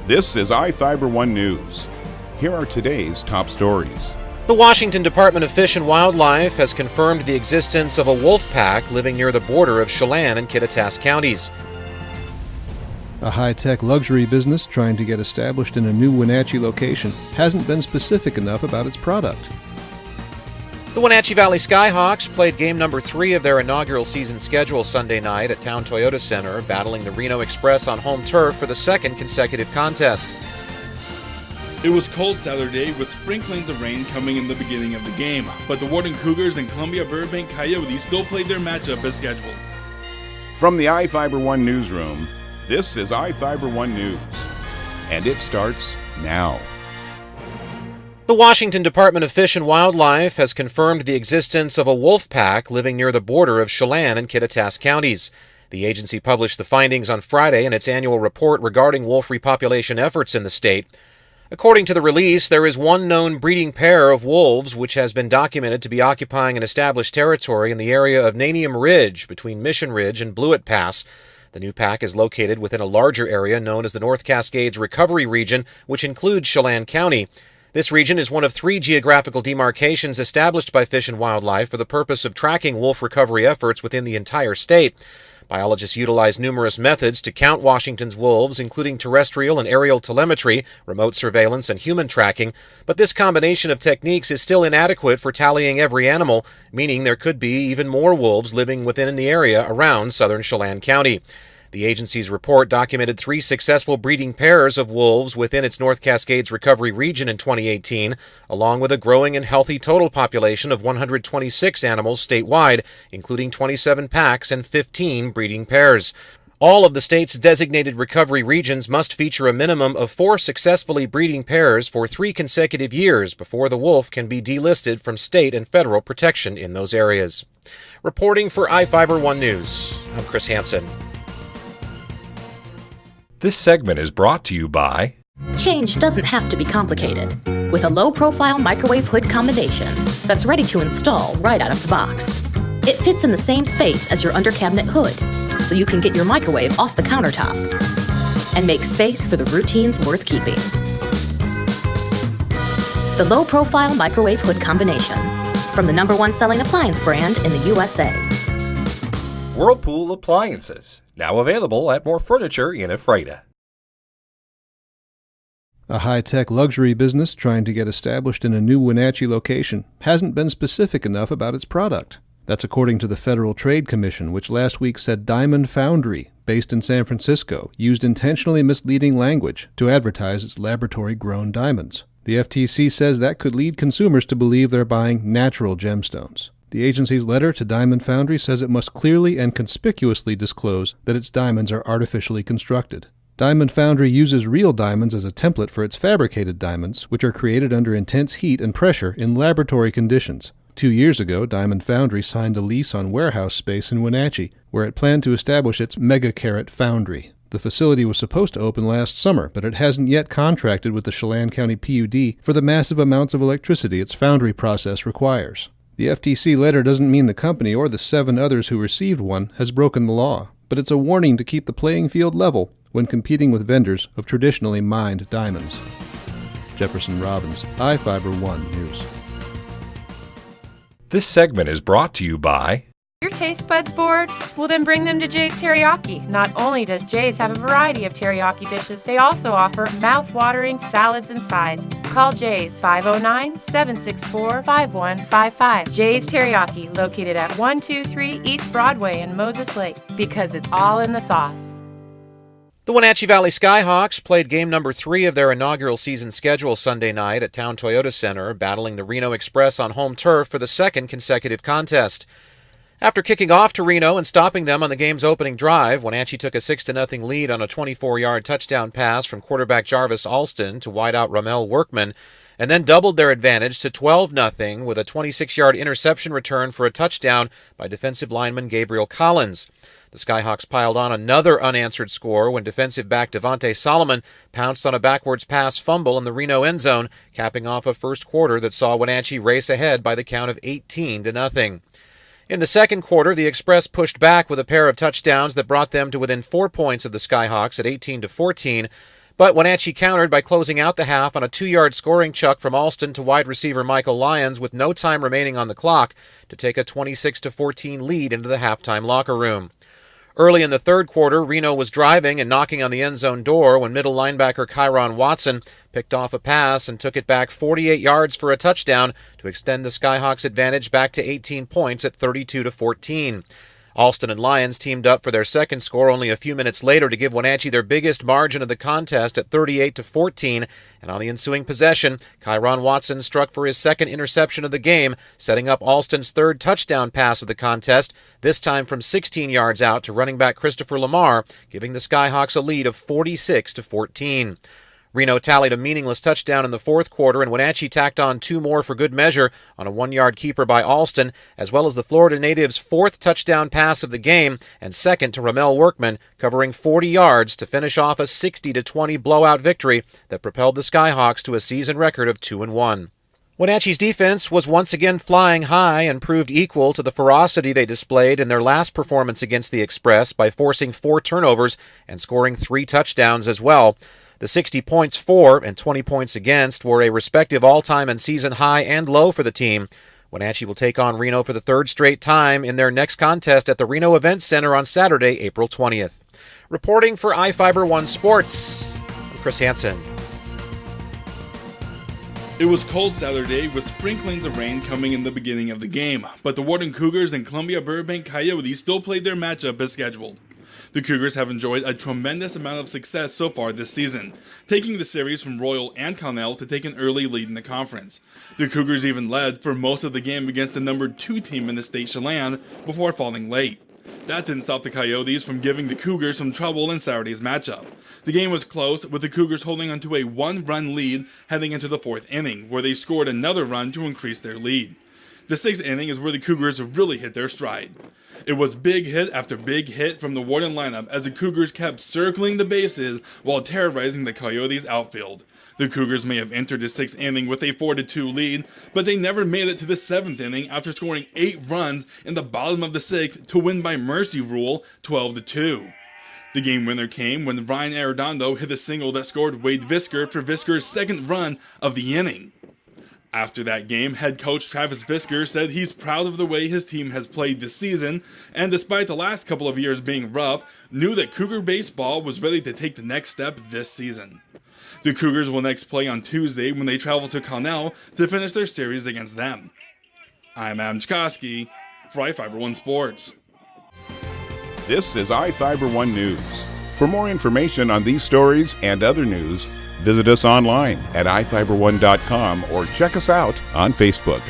This is iFIBER 1 News. Here are today's top stories. The Washington Department of Fish and Wildlife has confirmed the existence of a wolf pack living near the border of Chelan and Kittitas counties. A high-tech luxury business trying to get established in a new Wenatchee location hasn't been specific enough about its product. The Wenatchee Valley Skyhawks played game number 3 of their inaugural season schedule Sunday night at Town Toyota Center, battling the Reno Express on home turf for the second consecutive contest. It was cold Saturday with sprinklings of rain coming in the beginning of the game, but the Warden Cougars and Columbia Burbank Coyotes still played their matchup as scheduled. From the iFIBER 1 newsroom, this is iFIBER 1 News, and it starts now. The Washington Department of Fish and Wildlife has confirmed the existence of a wolf pack living near the border of Chelan and Kittitas counties. The agency published the findings on Friday in its annual report regarding wolf repopulation efforts in the state. According to the release, there is one known breeding pair of wolves which has been documented to be occupying an established territory in the area of Nanium Ridge between Mission Ridge and Blewett Pass. The new pack is located within a larger area known as the North Cascades Recovery Region, which includes Chelan County. This region is one of 3 geographical demarcations established by Fish and Wildlife for the purpose of tracking wolf recovery efforts within the entire state. Biologists utilize numerous methods to count Washington's wolves, including terrestrial and aerial telemetry, remote surveillance, and human tracking, but this combination of techniques is still inadequate for tallying every animal, meaning there could be even more wolves living within the area around southern Chelan County. The agency's report documented 3 successful breeding pairs of wolves within its North Cascades Recovery Region in 2018, along with a growing and healthy total population of 126 animals statewide, including 27 packs and 15 breeding pairs. All of the state's designated recovery regions must feature a minimum of 4 successfully breeding pairs for 3 consecutive years before the wolf can be delisted from state and federal protection in those areas. Reporting for iFIBER 1 News, I'm Chris Hansen. This segment is brought to you by... Change doesn't have to be complicated. With a low-profile microwave hood combination that's ready to install right out of the box. It fits in the same space as your under-cabinet hood, so you can get your microwave off the countertop and make space for the routines worth keeping. The low-profile microwave hood combination, from the #1 selling appliance brand in the USA. Whirlpool Appliances, now available at more furniture in Ephrata. A high-tech luxury business trying to get established in a new Wenatchee location hasn't been specific enough about its product. That's according to the Federal Trade Commission, which last week said Diamond Foundry, based in San Francisco, used intentionally misleading language to advertise its laboratory-grown diamonds. The FTC says that could lead consumers to believe they're buying natural gemstones. The agency's letter to Diamond Foundry says it must clearly and conspicuously disclose that its diamonds are artificially constructed. Diamond Foundry uses real diamonds as a template for its fabricated diamonds, which are created under intense heat and pressure in laboratory conditions. 2 years ago, Diamond Foundry signed a lease on warehouse space in Wenatchee, where it planned to establish its mega-carat foundry. The facility was supposed to open last summer, but it hasn't yet contracted with the Chelan County PUD for the massive amounts of electricity its foundry process requires. The FTC letter doesn't mean the company or the 7 others who received one has broken the law, but it's a warning to keep the playing field level when competing with vendors of traditionally mined diamonds. Jefferson Robbins, iFIBER 1 News. This segment is brought to you by... Your taste buds bored? Well, then bring them to Jay's Teriyaki. Not only does Jay's have a variety of teriyaki dishes, they also offer mouth-watering salads and sides. Call Jay's 509-764-5155. Jay's Teriyaki, located at 123 East Broadway in Moses Lake, because it's all in the sauce. The Wenatchee Valley Skyhawks played game number 3 of their inaugural season schedule Sunday night at Town Toyota Center, battling the Reno Express on home turf for the second consecutive contest. After kicking off to Reno and stopping them on the game's opening drive, Wenatchee took a 6-0 lead on a 24-yard touchdown pass from quarterback Jarvis Alston to wideout Ramel Workman, and then doubled their advantage to 12-0 with a 26-yard interception return for a touchdown by defensive lineman Gabriel Collins. The Skyhawks piled on another unanswered score when defensive back Devontae Solomon pounced on a backwards pass fumble in the Reno end zone, capping off a first quarter that saw Wenatchee race ahead by the count of 18-0. In the second quarter, the Express pushed back with a pair of touchdowns that brought them to within 4 points of the Skyhawks at 18-14, But Wenatchee countered by closing out the half on a 2-yard scoring chuck from Alston to wide receiver Michael Lyons with no time remaining on the clock to take a 26-14 lead into the halftime locker room. Early in the third quarter, Reno was driving and knocking on the end zone door when middle linebacker Kyron Watson picked off a pass and took it back 48 yards for a touchdown to extend the Skyhawks' advantage back to 18 points at 32-14. Alston and Lyons teamed up for their second score only a few minutes later to give Wenatchee their biggest margin of the contest at 38-14, and on the ensuing possession, Kyron Watson struck for his second interception of the game, setting up Alston's third touchdown pass of the contest, this time from 16 yards out to running back Christopher Lamar, giving the Skyhawks a lead of 46-14. Reno tallied a meaningless touchdown in the fourth quarter, and Wenatchee tacked on 2 more for good measure on a 1-yard keeper by Alston, as well as the Florida native's 4th touchdown pass of the game and second to Ramel Workman, covering 40 yards to finish off a 60-20 blowout victory that propelled the Skyhawks to a season record of 2-1. Wenatchee's defense was once again flying high and proved equal to the ferocity they displayed in their last performance against the Express by forcing 4 turnovers and scoring 3 touchdowns as well. The 60 points for and 20 points against were a respective all-time and season high and low for the team. Wenatchee will take on Reno for the 3rd straight time in their next contest at the Reno Event Center on Saturday, April 20th. Reporting for iFIBER 1 Sports, I'm Chris Hansen. It was cold Saturday with sprinklings of rain coming in the beginning of the game, but the Warden Cougars and Columbia Burbank Coyotes still played their matchup as scheduled. The Cougars have enjoyed a tremendous amount of success so far this season, taking the series from Royal and Connell to take an early lead in the conference. The Cougars even led for most of the game against the number 2 team in the state, Chelan, before falling late. That didn't stop the Coyotes from giving the Cougars some trouble in Saturday's matchup. The game was close, with the Cougars holding onto a 1-run lead heading into the 4th inning, where they scored another run to increase their lead. The 6th inning is where the Cougars really hit their stride. It was big hit after big hit from the Warden lineup as the Cougars kept circling the bases while terrorizing the Coyotes' outfield. The Cougars may have entered the 6th inning with a 4-2 lead, but they never made it to the 7th inning after scoring 8 runs in the bottom of the 6th to win by mercy rule 12-2. The game winner came when Ryan Arredondo hit a single that scored Wade Visker for Visker's 2nd run of the inning. After that game, head coach Travis Visker said he's proud of the way his team has played this season, and despite the last couple of years being rough, knew that Cougar baseball was ready to take the next step this season. The Cougars will next play on Tuesday when they travel to Connell to finish their series against them. I'm Adam Chkoski for iFIBER 1 Sports. This is iFIBER 1 News. For more information on these stories and other news, visit us online at iFiber1.com or check us out on Facebook.